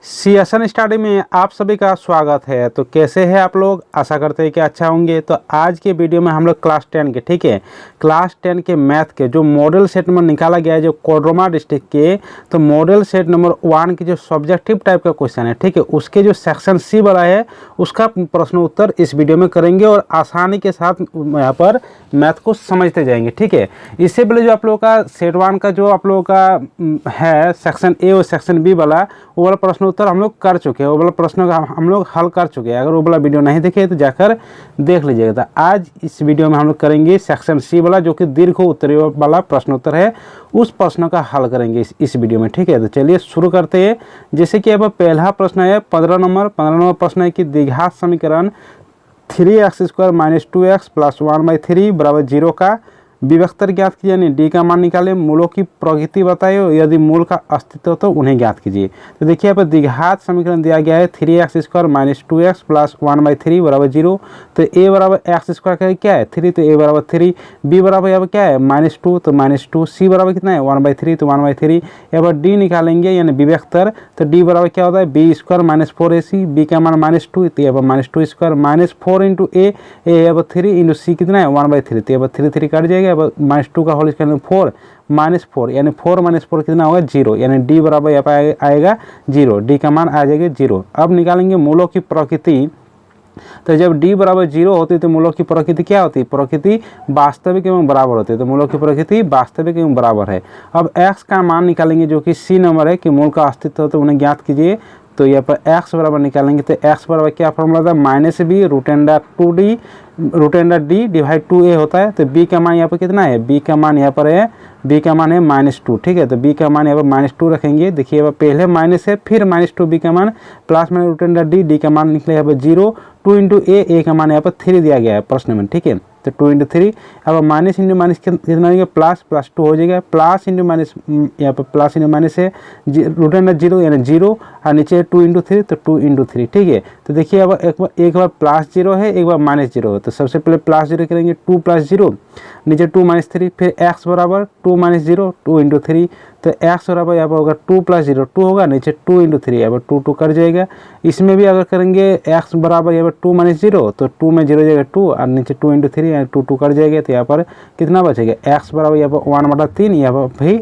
CSN study में आप सभी का स्वागत है। तो कैसे हैं आप लोग, आशा करते हैं कि अच्छा होंगे। तो आज के वीडियो में हम लोग क्लास 10 के क्लास 10 के मैथ के जो मॉडल सेट में निकाला गया है, जो कोडरमा डिस्ट्रिक्ट के, तो मॉडल सेट नंबर 1 की जो सब्जेक्टिव टाइप का क्वेश्चन है, उसके जो सेक्शन सी वाला है उसका प्रश्न उत्तर इस वीडियो में करेंगे और आसानी के साथ यहाँ पर मैथ को समझते जाएंगे। इससे पहले जो आप लोगों का सेट 1 का जो आप लोगों का है सेक्शन ए और सेक्शन बी वाला, वो वाला प्रश्न उत्तर हम लोग कर चुके हैं, वो वाला प्रश्न हम लोग हल कर चुके हैं। अगर वो वाला वीडियो नहीं देखे तो जाकर देख लीजिएगा। तो आज इस वीडियो में हम लोग करेंगे सेक्शन सी वाला, जो कि दीर्घ उत्तरीय वाला प्रश्न उत्तर है, उस प्रश्न का हल करेंगे इस वीडियो में। तो चलिए शुरू करते हैं। जैसे कि अब पहला प्रश्न है 15 नंबर प्रश्न है कि द्विघात समीकरण 3x² - 2x + 1/3 = 0 का विभक्तर ज्ञात कीजिए, यानी डी का मान निकालें। मूलों की प्रकृति बताइए, यदि मूल का अस्तित्व तो उन्हें ज्ञात कीजिए। तो देखिए यहाँ पर द्विघात समीकरण दिया गया है 3x² - 2x + 1/3 = 0। तो a बराबर x² का क्या है 3, तो a बराबर 3। b बराबर यहाँ पर क्या है -2, तो -2। c बराबर कितना है 1/3, तो 1/3। यहाँ पर d निकालेंगे यानी विभक्तर, तो d बराबर क्या होता है b² - 4ac। b का मान -2, तो यहाँ पर -2² -4 × a यहाँ पर 3 × c कितना है 1/3, तो यहाँ पर 3 कट जाएगा। -2 का होल स्क्वायर 4 -4 यानी 4 - 4 कितना होगा 0, यानी d बराबर यहाँ पर आएगा 0, d का मान आ जाएगा 0। अब निकालेंगे मूलों की प्रकृति। तो जब d बराबर 0 होती है तो मूलों की प्रकृति क्या होती है, प्रकृति वास्तविक एवं बराबर होती है। तो मूलों की प्रकृति वास्तविक एवं बराबर है। अब x का मान निकालेंगे, जो कि c नंबर है कि मूल का अस्तित्व तो उन्हें ज्ञात कीजिए। तो यहाँ पर x बराबर निकालेंगे, तो x बराबर क्या फॉर्मूला था -b √2d / 2a होता है। तो b का मान यहाँ पर कितना है, b का मान यहाँ पर है -2। ठीक है, तो b का मान यहाँ पर -2 रखेंगे। देखिए यहाँ पर पहले माइनस है, फिर -2, b का मान प्लस में √d का मान निकले यहाँ पर 0, 2 × a का मान यहाँ पर 3 दिया गया है प्रश्न में। ठीक है, तो 2 × 3। अब माइनस इंटू माइनस कितना हो जाएगा ++2 हो जाएगा। प्लस इंटू माइनस यहाँ पर प्लस इंटू माइनस है √0 यानी 0, और नीचे 2 × 3 तो 2 × 3। ठीक है, तो देखिए अब एक बार +0 है, एक बार -0 है। तो सबसे पहले +0 करेंगे, 2 + 0 नीचे 2 - 3, फिर x बराबर 2 - 0 2 × 3। तो x बराबर यहाँ पर होगा 2 + 0 2 होगा, नीचे 2 × 3 यहाँ पर 2 कट जाएगा। इसमें भी अगर करेंगे x बराबर यहाँ पर 2 - 0 तो 2 में 0 जाएगा 2, और नीचे 2 × 3 यानी 2 कट जाएगा। तो यहाँ पर कितना बचेगा x बराबर यहाँ पर 1/3, यहाँ पर भी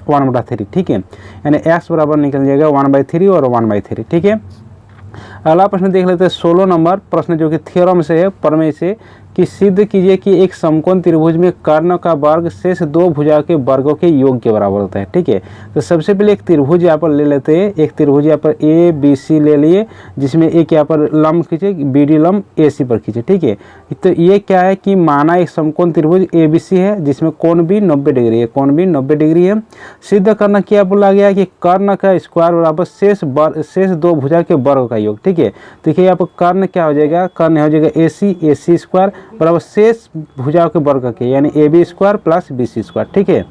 1/3। ठीक है, यानी x बराबर निकल जाएगा 1/3 और 1/3। ठीक है, अगला प्रश्न देख लेते हैं 16 नंबर प्रश्न, जो कि थ्योरम से है, प्रमेय से, कि सिद्ध कीजिए कि एक समकोण त्रिभुज में कर्ण का वर्ग शेष दो भुजा के वर्गों के योग के बराबर होता है। ठीक है, तो सबसे पहले एक त्रिभुज यहाँ पर ले लेते हैं। एक त्रिभुज यहाँ पर ए बी सी ले लिए, जिसमें एक यहाँ पर लंब खींचे, बी डी लंब ए सी पर खींचे। ठीक है, तो ये क्या है कि माना एक समकोण त्रिभुज ए बी सी है, जिसमें कोण भी 90 डिग्री है, कोण भी 90 डिग्री है। सिद्ध करना क्या बोला गया कि कर्ण का स्क्वायर बराबर शेष दो भुजा के वर्ग का योग। ठीक है, देखिए यहाँ पर कर्ण क्या हो जाएगा, कर्ण हो जाएगा ए सी स्क्वायर बराबर शेष भुजाओं के वर्ग के, यानी AB² + BC²। ठीक है,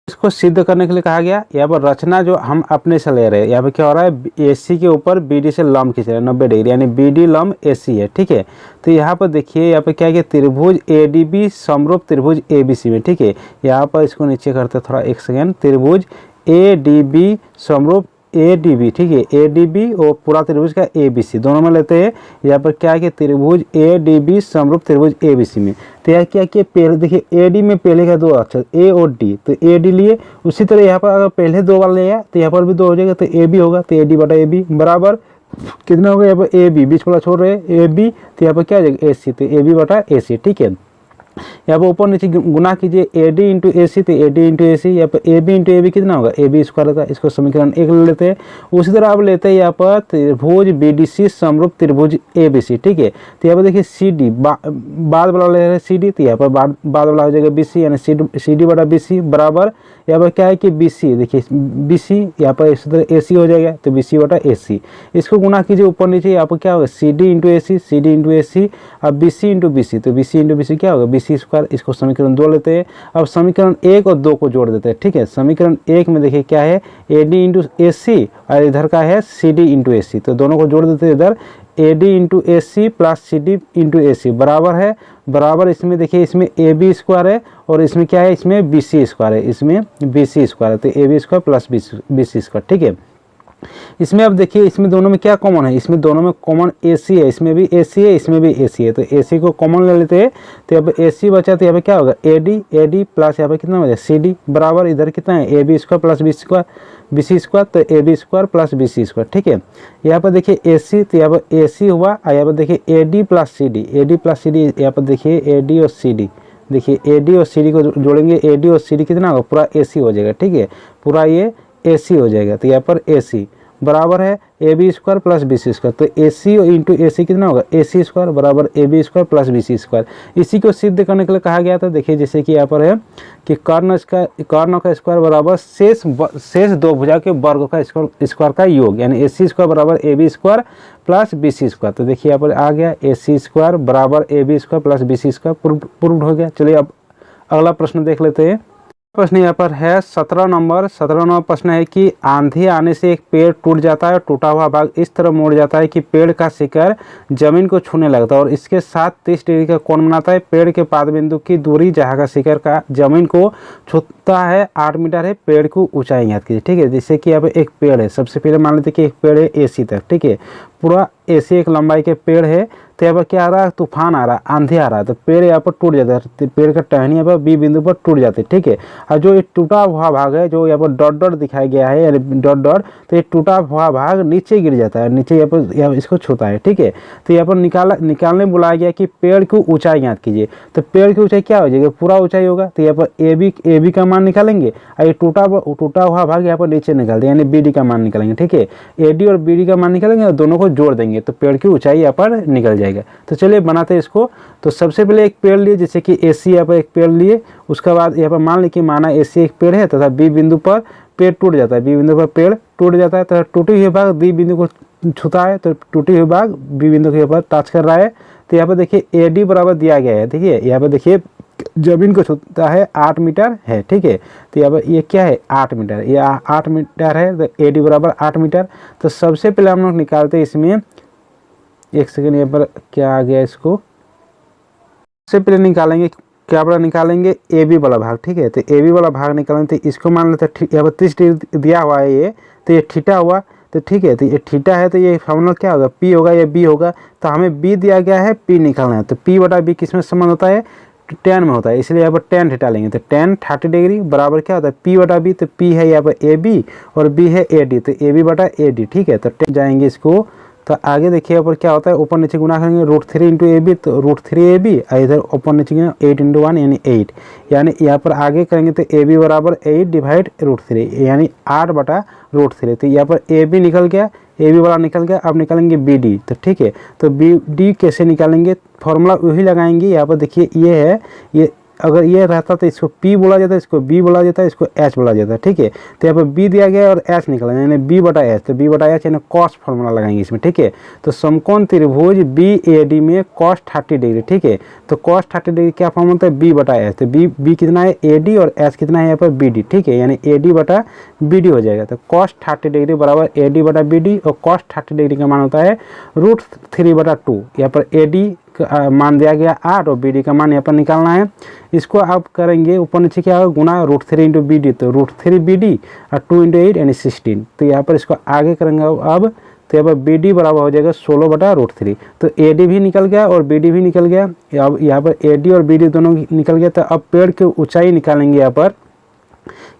इसको सिद्ध करने के लिए कहा गया। यहाँ पर रचना जो हम अपने से ले रहे हैं, यहाँ पर क्या हो रहा है, AC के ऊपर BD से लंब खींच रहे हैं 90 डिग्री, यानी BD लंब AC है। ठीक है, तो यहाँ पर देखिए यहाँ पर क्या है, त्रिभुज ADB समरूप त्रिभुज ABC में। ठीक है, यहाँ पर इसको नीचे करते थोड़ा एक सेकेंड, त्रिभुज ADB समरूप ADB। ठीक है, ADB और पूरा त्रिभुज का ABC दोनों में लेते हैं। यहाँ पर क्या है कि त्रिभुज ADB समरूप त्रिभुज ABC में। तो यह क्या कि पहले देखिए AD में पहले का दो अक्षर A और D, तो AD लिए, उसी तरह यहाँ पर अगर पहले दो वाला लिया तो यहाँ पर भी 2 हो जाएगा, तो AB होगा, तो AD/AB बराबर कितना होगा, यहाँ पर AB बीच वाला छोड़ रहे हैं AB, तो यहाँ पर क्या हो जाएगा AC, तो AB/AC। ठीक है, यहाँ पर ऊपर नीचे गुना कीजिए, AD × AC, तो AD × AC, यहाँ पर AB × AB कितना होगा, AB² होगा। इसको समीकरण 1 ले लेते हैं। उसी तरह आप लेते हैं यहाँ पर त्रिभुज BDC समरूप त्रिभुज ABC। ठीक है, तो यहाँ पर देखिए CD बाद वाला ले रहे हैं CD, तो यहाँ पर बाद वाला हो जाएगा BC, यानी CD/BC बराबर यहाँ पर क्या है कि BC, देखिए BC यहाँ पर इसी तरह AC हो जाएगा, तो BC/AC। इसको गुना कीजिए ऊपर नीचे, यहाँ पर क्या होगा CD × AC, CD × AC, और BC × BC, तो BC × BC क्या होगा BC²। इसको समीकरण 2 लेते हैं। अब समीकरण 1 और 2 को जोड़ देते हैं। ठीक है, समीकरण 1 में देखिए क्या है AD × AC, और इधर का है CD × AC, तो दोनों को जोड़ देते हैं। इधर AD × AC + CD × AC बराबर इसमें देखिए इसमें AB² है, और इसमें क्या है, इसमें BC² है, इसमें BC² है, तो AB² + BC²। ठीक है, इसमें अब देखिए इसमें दोनों में क्या कॉमन है, इसमें दोनों में कॉमन AC है, इसमें भी AC है, इसमें भी AC है, तो AC को कॉमन ले लेते हैं। तो यहाँ पे AC बचा तो यहाँ पे क्या होगा AD प्लस यहाँ पे कितना हो जाएगा CD बराबर इधर कितना है AB square plus BC square, तो AB square plus BC square. ठीक है, यहाँ पर देखिए AC, तो यहाँ पर AC हुआ, और यहाँ पर देखिए AD प्लस CD, यहाँ पर देखिए AD और CD, देखिए AD और CD को जोड़ेंगे, AD और CD कितना होगा पूरा AC हो जाएगा। ठीक है, पूरा ये AC हो जाएगा, तो यहाँ पर AC बराबर है AB square plus BC square, तो AC इंटू AC कितना होगा AC स्क्वायर बराबर AB square plus BC square. इसी को सिद्ध करने के लिए कहा गया था, देखिए जैसे कि यहाँ पर है कि कर्ण का स्क्वायर बराबर शेष दो भुजा के वर्ग का स्क्वायर का योग, यानी AC स्क्वायर बराबर AB square plus BC square. तो देखिए यहाँ पर आ गया AC स्क्वायर बराबर AB square plus BC square, proved हो गया। चलिए अब अगला प्रश्न देख लेते हैं। प्रश्न यहाँ पर है 17 नंबर प्रश्न है कि आंधी आने से एक पेड़ टूट जाता है, टूटा हुआ भाग इस तरह मुड़ जाता है कि पेड़ का शिखर जमीन को छूने लगता है और इसके साथ 30 डिग्री का कोण बनाता है। पेड़ के पाद बिंदु की दूरी जहाँ का शिखर का जमीन को छूता है 8 मीटर है। पेड़ को ऊंचाई याद कीजिए। ठीक है, जैसे कि यहाँ पे एक पेड़ है, सबसे पहले मान लेते कि एक पेड़ है AC तक। ठीक है, पूरा AC एक लंबाई के पेड़ है, तो यहाँ पर क्या आ रहा है, तूफान आ रहा है, आंधी आ रहा है, तो पेड़ यहाँ पर टूट जाता है, तो पेड़ का टहनी यहाँ पर B बिंदु पर टूट जाती है। ठीक है, और जो ये टूटा हुआ भाग है, जो यहाँ पर डॉट डॉट दिखाया गया है, यानी डॉट डॉट, तो ये टूटा हुआ भाग नीचे गिर जाता है, नीचे यहाँ इसको छूता है। ठीक है, तो यहाँ पर निकालने बुलाया गया कि पेड़ की ऊंचाई याद कीजिए। तो पेड़ की ऊंचाई क्या हो जाएगी, पूरा ऊंचाई होगा, तो यहाँ पर AB का मान निकालेंगे, और ये टूटा हुआ भाग यहाँ पर नीचे निकाल दें, यानी BD का मान निकालेंगे। ठीक है, AD और BD का मान निकालेंगे और दोनों को जोड़ देंगे, तो पेड़ की ऊंचाई यहाँ पर निकल जाएगा। तो चलिए बनाते हैं इसको। तो सबसे पहले एक पेड़ लिए, जैसे कि AC यहाँ पर एक पेड़ लिए, उसके बाद यहाँ पर मान लीजिए माना AC एक पेड़ है तथा B बिंदु पर पेड़ टूट जाता है, B बिंदु पर पेड़ टूट जाता है, तथा टूटी हुई भाग B बिंदु को छूता है, तो टूटी हुई भाग B बिंदु के ऊपर टच कर रहा है। तो यहाँ पर देखिए AD बराबर दिया गया है, देखिए यहाँ पर देखिए जमीन को छूता है 8 मीटर है। ठीक है, तो यहाँ पर ये क्या है 8 मीटर, ये 8 मीटर है, तो AD बराबर 8 मीटर। तो सबसे पहले हम लोग निकालते हैं इसमें, एक सेकेंड यहाँ पर क्या आ गया, इसको सबसे पहले निकालेंगे, क्या बड़ा निकालेंगे AB वाला भाग। ठीक है, तो AB वाला भाग निकालेंगे, तो इसको मान लेते हैं यहाँ पर 30 डिग्री दिया हुआ है ये, तो ये थीटा हुआ। तो ठीक है, तो ये थीटा है, तो ये फॉर्मूला क्या होगा, P होगा या B होगा। तो हमें B दिया गया है, P निकालना है, तो P बटा B किस में संबंध होता है, tan में होता है, इसलिए यहाँ पर tan थीटा लेंगे। तो tan 30 डिग्री बराबर क्या होता है P बटा B, तो P है यहाँ पर AB और B है AD, तो AB बटा AD। ठीक है, तो tan जाएंगे इसको, तो आगे देखिए ऊपर क्या होता है, ऊपर नीचे गुना करेंगे √3 इंटू AB, तो √3 AB, इधर ऊपर नीचे 8 इंटू 1 यानी 8, यानी यहाँ पर आगे करेंगे तो AB बराबर 8 डिवाइड √3 यानी 8 बटा √3। तो यहाँ पर AB निकल गया, AB वाला निकल गया। अब निकालेंगे BD, तो ठीक है, तो BD कैसे निकालेंगे, फॉर्मूला वही लगाएंगे। यहाँ पर देखिए ये है, ये अगर ये रहता तो इसको P बोला जाता है, इसको B बोला जाता है, इसको H बोला जाता है। ठीक है, तो यहाँ पर B दिया गया है और H निकला यानी B बटा H, तो B बटा H यानी कॉस फॉर्मूला लगाएंगे इसमें। ठीक है, तो समकोण त्रिभुज BAD में कॉस 30 डिग्री। ठीक है, तो कॉस 30 डिग्री क्या फॉर्मूला होता है, B बटा H, तो B कितना है AD और H कितना है यहाँ पर BD। ठीक है, यानी AD बटा BD हो जाएगा। तो कॉस 30 डिग्री बराबर AD बटा BD, और कॉस 30 डिग्री का मान होता है √3 बटा 2। यहाँ पर AD मान दिया गया 8 और BD का मान यहाँ पर निकालना है। इसको आप करेंगे ऊपर नीचे क्या होगा, गुना √3 इंटू BD, तो √3 BD और 2 इंटू 8 यानी 16। तो यहाँ पर इसको आगे करेंगे अब, तो यहाँ पर BD बराबर हो जाएगा 16 बटा √3। तो AD भी निकल गया और BD भी निकल गया। अब यहाँ पर AD और BD दोनों निकल गया। तो अब पेड़ की ऊंचाई निकालेंगे यहाँ पर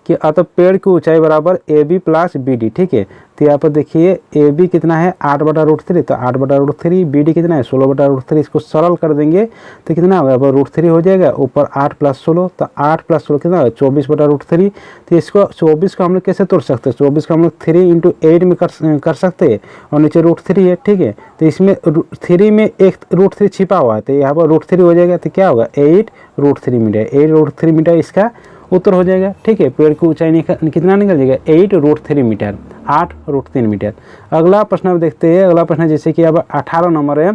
कि अतः पेड़ की ऊंचाई बराबर AB प्लस BD। ठीक है, तो यहाँ पर देखिए AB कितना है 8 बटा √3, तो 8 बटा √3, BD कितना है 16 बटा √3। इसको सरल कर देंगे तो कितना होगा, यहाँ पर √3 हो जाएगा, ऊपर 8 प्लस 16, तो 8 प्लस 16 कितना होगा 24 बटा √3। तो इसको 24 को हम लोग कैसे तोड़ सकते हैं, 24 को हम लोग 3 इंटू 8 में कर सकते हैं, और नीचे √3 है। ठीक है, तो इसमें 3 में एक √3 छिपा हुआ है, तो यहाँ पर √3 हो जाएगा, तो क्या होगा 8 √3 मीटर, 8 √3 मीटर इसका उत्तर हो जाएगा। ठीक है, पेड़ की ऊंचाई कितना निकल जाएगा 8 √3 मीटर, 8 √3 मीटर। अगला प्रश्न अब देखते हैं। अगला प्रश्न जैसे कि अब 18 नंबर है।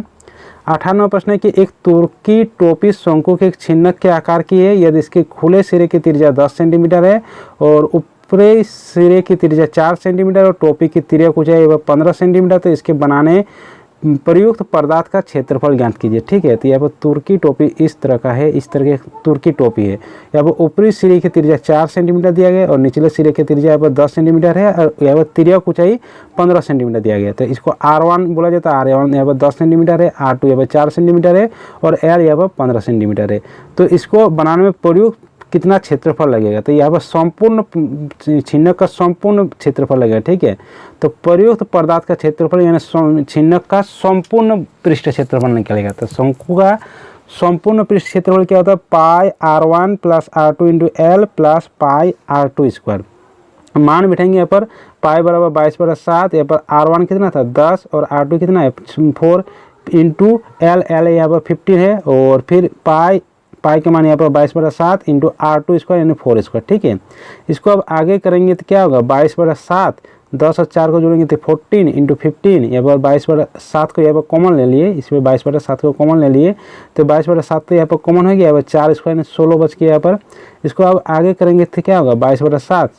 18वां प्रश्न है कि एक तुर्की टोपी शंकु के एक छिन्नक के आकार की है, यदि इसके खुले सिरे की त्रिज्या 10 सेंटीमीटर है और ऊपरी सिरे की त्रिज्या 4 सेंटीमीटर और टोपी की तिर्यक ऊंचाई 15 सेंटीमीटर, तो इसके बनाने प्रयुक्त पदार्थ का क्षेत्रफल ज्ञात कीजिए। ठीक है, तो यहाँ पर तुर्की टोपी इस तरह का है, इस तरह की तुर्की टोपी है। यहाँ पर ऊपरी सिरे की त्रिज्या 4 सेंटीमीटर दिया गया और निचले सिरे की त्रिज्या यहाँ पर 10 सेंटीमीटर है और यहाँ पर तिर्यक ऊंचाई 15 सेंटीमीटर दिया गया। तो इसको R1 बोला जाता है। R1 यहाँ पर 10 सेंटीमीटर है, R2 यहाँ पर 4 सेंटीमीटर है और L यहाँ पर 15 सेंटीमीटर है। तो इसको बनाने में प्रयुक्त कितना क्षेत्रफल लगेगा, तो यहाँ पर संपूर्ण छिन्नक का संपूर्ण क्षेत्रफल लगेगा। ठीक है, तो प्रयुक्त पदार्थ का क्षेत्रफल यानी छिन्नक का संपूर्ण पृष्ठ क्षेत्रफल निकलेगा। तो शंकु का संपूर्ण पृष्ठ क्षेत्रफल क्या होता है, पाई R1 plus R2 into L plus pi R2 square. मान बिठाएंगे यहाँ पर पाई बराबर 22/7, यहाँ पर R1 कितना था 10 और R2 कितना है 4 इंटू L यहाँ पर 15 है और फिर पाई के मान यहाँ पर 22/7 इंटू R2 स्क्वायर यानी 4 स्क्वायर। ठीक है, इसको अब आगे करेंगे तो क्या होगा 22/7, 10 और 4 को जोड़ेंगे तो 14 इंटू 15, यहाँ पर 22/7 को यहाँ पर कॉमन ले लिए, इसमें 22/7 को कॉमन ले लिए तो 22/7 तो यहाँ पर कॉमन हो गया, यहाँ पर 4 स्क्वायर 16 बच गया यहाँ पर। इसको अब आगे करेंगे तो क्या होगा 22/7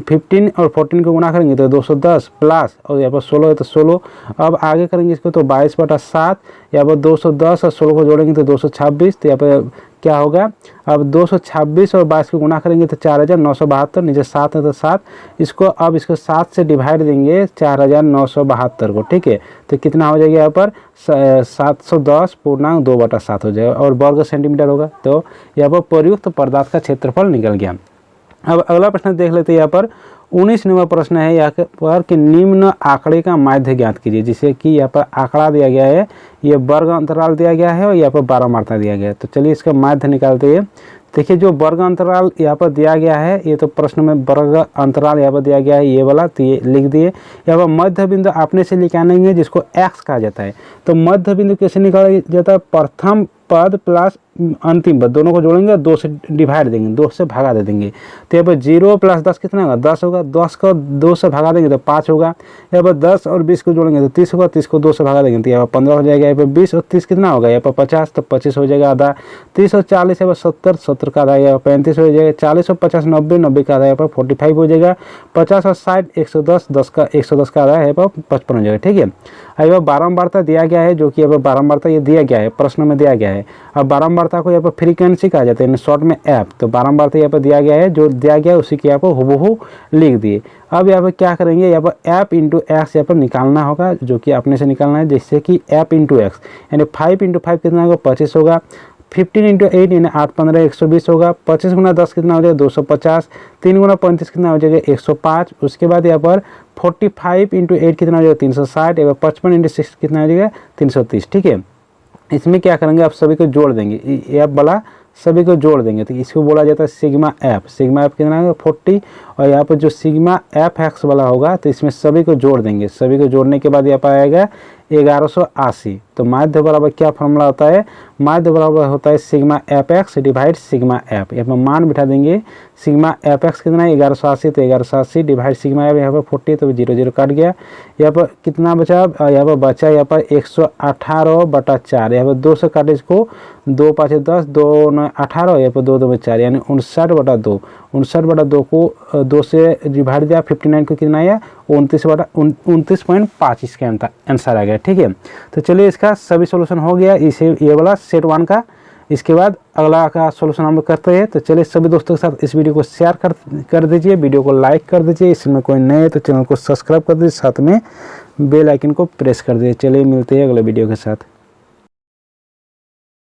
15 और 14 को गुना करेंगे तो 210 प्लस और यहाँ पर 16 है तो 16। अब आगे करेंगे इसको तो 22/7, यहाँ पर 210 और 16 को जोड़ेंगे तो 226। तो यहाँ पर क्या होगा, अब 226 और 22 को गुना करेंगे तो 4972, नीचे 7 है तो 7। इसको अब इसको 7 से डिवाइड देंगे 4972 को। ठीक है, तो कितना हो जाएगा यहाँ पर 710.2/7 हो जाएगा और वर्ग सेंटीमीटर होगा। तो यहाँ पर प्रयुक्त पदार्थ का क्षेत्रफल निकल गया। अब अगला प्रश्न देख लेते हैं। यहाँ पर 19वां प्रश्न है यहाँ पर कि निम्न आंकड़े का माध्य ज्ञात कीजिए। जिसे कि यहाँ पर आंकड़ा दिया गया है, ये वर्ग अंतराल दिया गया है और यहाँ पर बारहमार्ता दिया गया है। तो चलिए इसका माध्य निकालते हैं। देखिए जो वर्ग अंतराल यहाँ पर दिया गया है, ये तो प्रश्न में वर्ग अंतराल यहाँ पर दिया गया है ये वाला, तो ये लिख दिए। यहाँ पर मध्य बिंदु अपने से निकालेंगे जिसको x कहा जाता है। तो मध्य बिंदु कैसे निकाला जाता है, प्रथम पद प्लस अंतिम पद दोनों को जोड़ेंगे, 2 से डिवाइड देंगे, 2 से भगा दे देंगे। तो यहाँ पर 0 प्लस 10 कितना होगा 10 होगा, 10 को 2 से भगा देंगे तो 5 होगा। यहाँ पर 10 और 20 को जोड़ेंगे तो 30 होगा, 30 को 2 से भगा देंगे तो यहाँ पर 15 हो जाएगा। यहाँ पर 20 और 30 कितना होगा, यहाँ पर 50 तो 25 हो जाएगा आधा। 30 और 40 यहाँ पर 70, 70 का आधा यहाँ पर 35 हो जाएगा। 40 और 50 90, 90 का आधा यहाँ पर 45 हो जाएगा। 50 और 60 110, 110 का आधा यहाँ पर 55 हो जाएगा। ठीक है, अब बारंबारता दिया गया है, जो कि यहाँ पर बारंबारता ये दिया गया है, प्रश्न में दिया गया है। अब बारंबारता को यहाँ पर फ्रीक्वेंसी कहा जाता है, शॉर्ट में एफ। तो बारंबारता यहाँ पर दिया गया है, जो दिया गया है उसी के यहाँ पर हुबहू लिख दिए। अब यहाँ पर क्या करेंगे, यहाँ पर एफ इंटू एक्स यहाँ पर निकालना होगा, जो कि अपने से निकालना है। जिससे कि एफ इंटू एक्स यानी 5 इंटू 5 कितना होगा 25 होगा। 15 इंटू 8 यानी 8 15 120 होगा। 25 गुना 10 कितना हो जाएगा 250। 3 गुना 35 कितना हो जाएगा 105। उसके बाद यहाँ पर 45 इंटू 8 कितना हो जाएगा 360। यहाँ पर 55 इंटू 6 कितना हो जाएगा 330। ठीक है, इसमें क्या करेंगे, आप सभी को जोड़ देंगे, एफ वाला सभी को जोड़ देंगे। तो इसको बोला जाता है सिग्मा एफ। सिग्मा एफ कितना होगा 40 और यहाँ पर जो सिग्मा एफ एक्स वाला होगा तो इसमें सभी को जोड़ देंगे। सभी को जोड़ने के बाद यहाँ पर आएगा 1180। तो माध्य बराबर क्या फॉर्मूला होता है, माध्य बराबर होता है sigma F x divide sigma F. यहाँ पर मान बिठा देंगे, सिग्मा एफ एक्स कितना है 1180, तो 1180 डिवाइड सिग्मा एफ यहाँ पर 40, तो 0 0 काट गया। यहाँ पर कितना बचा, यहाँ पर बचा यहाँ पर 118/4। यहाँ पर 2 से काटे इसको, 2 5 10, 2 9 18, यहाँ पर 2 2 4 यानी 59/2। 59/2 को 2 से डिवाइड दिया, 59 को कितना आया 29.5 इसका आंसर आ गया। ठीक है, तो चलिए इसका सभी सॉल्यूशन हो गया, इसे ये वाला सेट 1 का। इसके बाद अगला का सॉल्यूशन हम करते हैं। तो चलिए सभी दोस्तों के साथ इस वीडियो को शेयर कर दीजिए, वीडियो को लाइक कर दीजिए। इसमें कोई नए है तो चैनल को सब्सक्राइब कर दीजिए, साथ में बेल आइकन को प्रेस कर दीजिए। चलिए मिलते हैं अगले वीडियो के साथ।